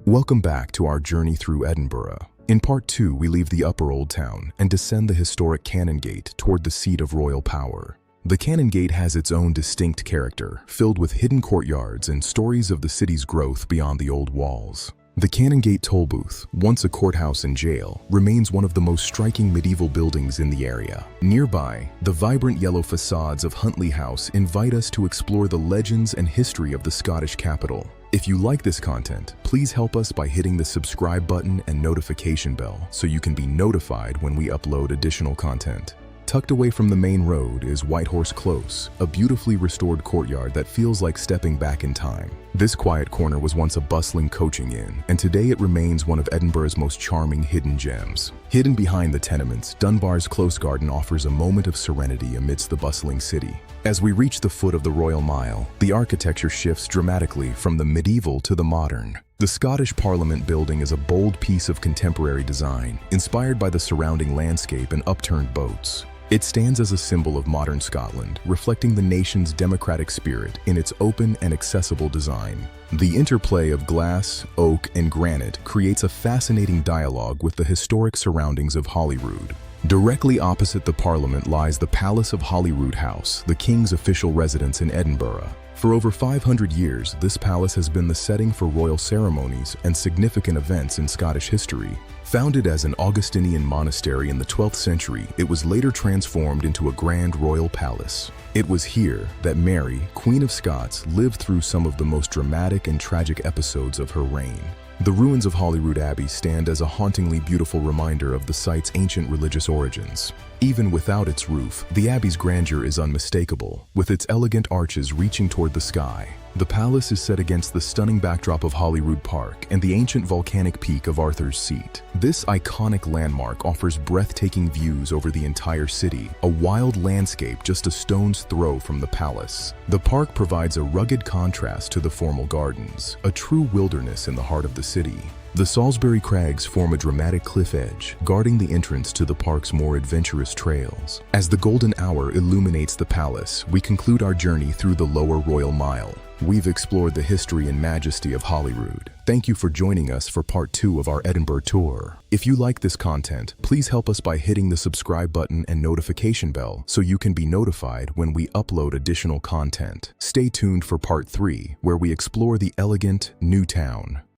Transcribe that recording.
Welcome back to our journey through Edinburgh. In part 2, we leave the upper Old Town and descend the historic Canongate toward the seat of royal power. The Canongate has its own distinct character, filled with hidden courtyards and stories of the city's growth beyond the old walls. The Canongate toll booth, once a courthouse and jail, remains one of the most striking medieval buildings in the area. Nearby, the vibrant yellow facades of Huntly House invite us to explore the legends and history of the Scottish capital. If you like this content, please help us by hitting the subscribe button and notification bell so you can be notified when we upload additional content. Tucked away from the main road is Whitehorse Close, a beautifully restored courtyard that feels like stepping back in time. This quiet corner was once a bustling coaching inn, and today it remains one of Edinburgh's most charming hidden gems. Hidden behind the tenements, Dunbar's Close Garden offers a moment of serenity amidst the bustling city. As we reach the foot of the Royal Mile, the architecture shifts dramatically from the medieval to the modern. The Scottish Parliament building is a bold piece of contemporary design, inspired by the surrounding landscape and upturned boats. It stands as a symbol of modern Scotland, reflecting the nation's democratic spirit in its open and accessible design. The interplay of glass, oak, and granite creates a fascinating dialogue with the historic surroundings of Holyrood. Directly opposite the Parliament lies the Palace of Holyrood House, the King's official residence in Edinburgh. For over 500 years, this palace has been the setting for royal ceremonies and significant events in Scottish history. Founded as an Augustinian monastery in the 12th century, it was later transformed into a grand royal palace. It was here that Mary, Queen of Scots, lived through some of the most dramatic and tragic episodes of her reign. The ruins of Holyrood Abbey stand as a hauntingly beautiful reminder of the site's ancient religious origins. Even without its roof, the Abbey's grandeur is unmistakable, with its elegant arches reaching toward the sky. The palace is set against the stunning backdrop of Holyrood Park and the ancient volcanic peak of Arthur's Seat. This iconic landmark offers breathtaking views over the entire city, a wild landscape just a stone's throw from the palace. The park provides a rugged contrast to the formal gardens, a true wilderness in the heart of the city. The Salisbury Crags form a dramatic cliff edge, guarding the entrance to the park's more adventurous trails. As the golden hour illuminates the palace, we conclude our journey through the lower Royal Mile. We've explored the history and majesty of Holyrood. Thank you for joining us for part 2 of our Edinburgh tour. If you like this content, please help us by hitting the subscribe button and notification bell so you can be notified when we upload additional content. Stay tuned for part 3, where we explore the elegant new town.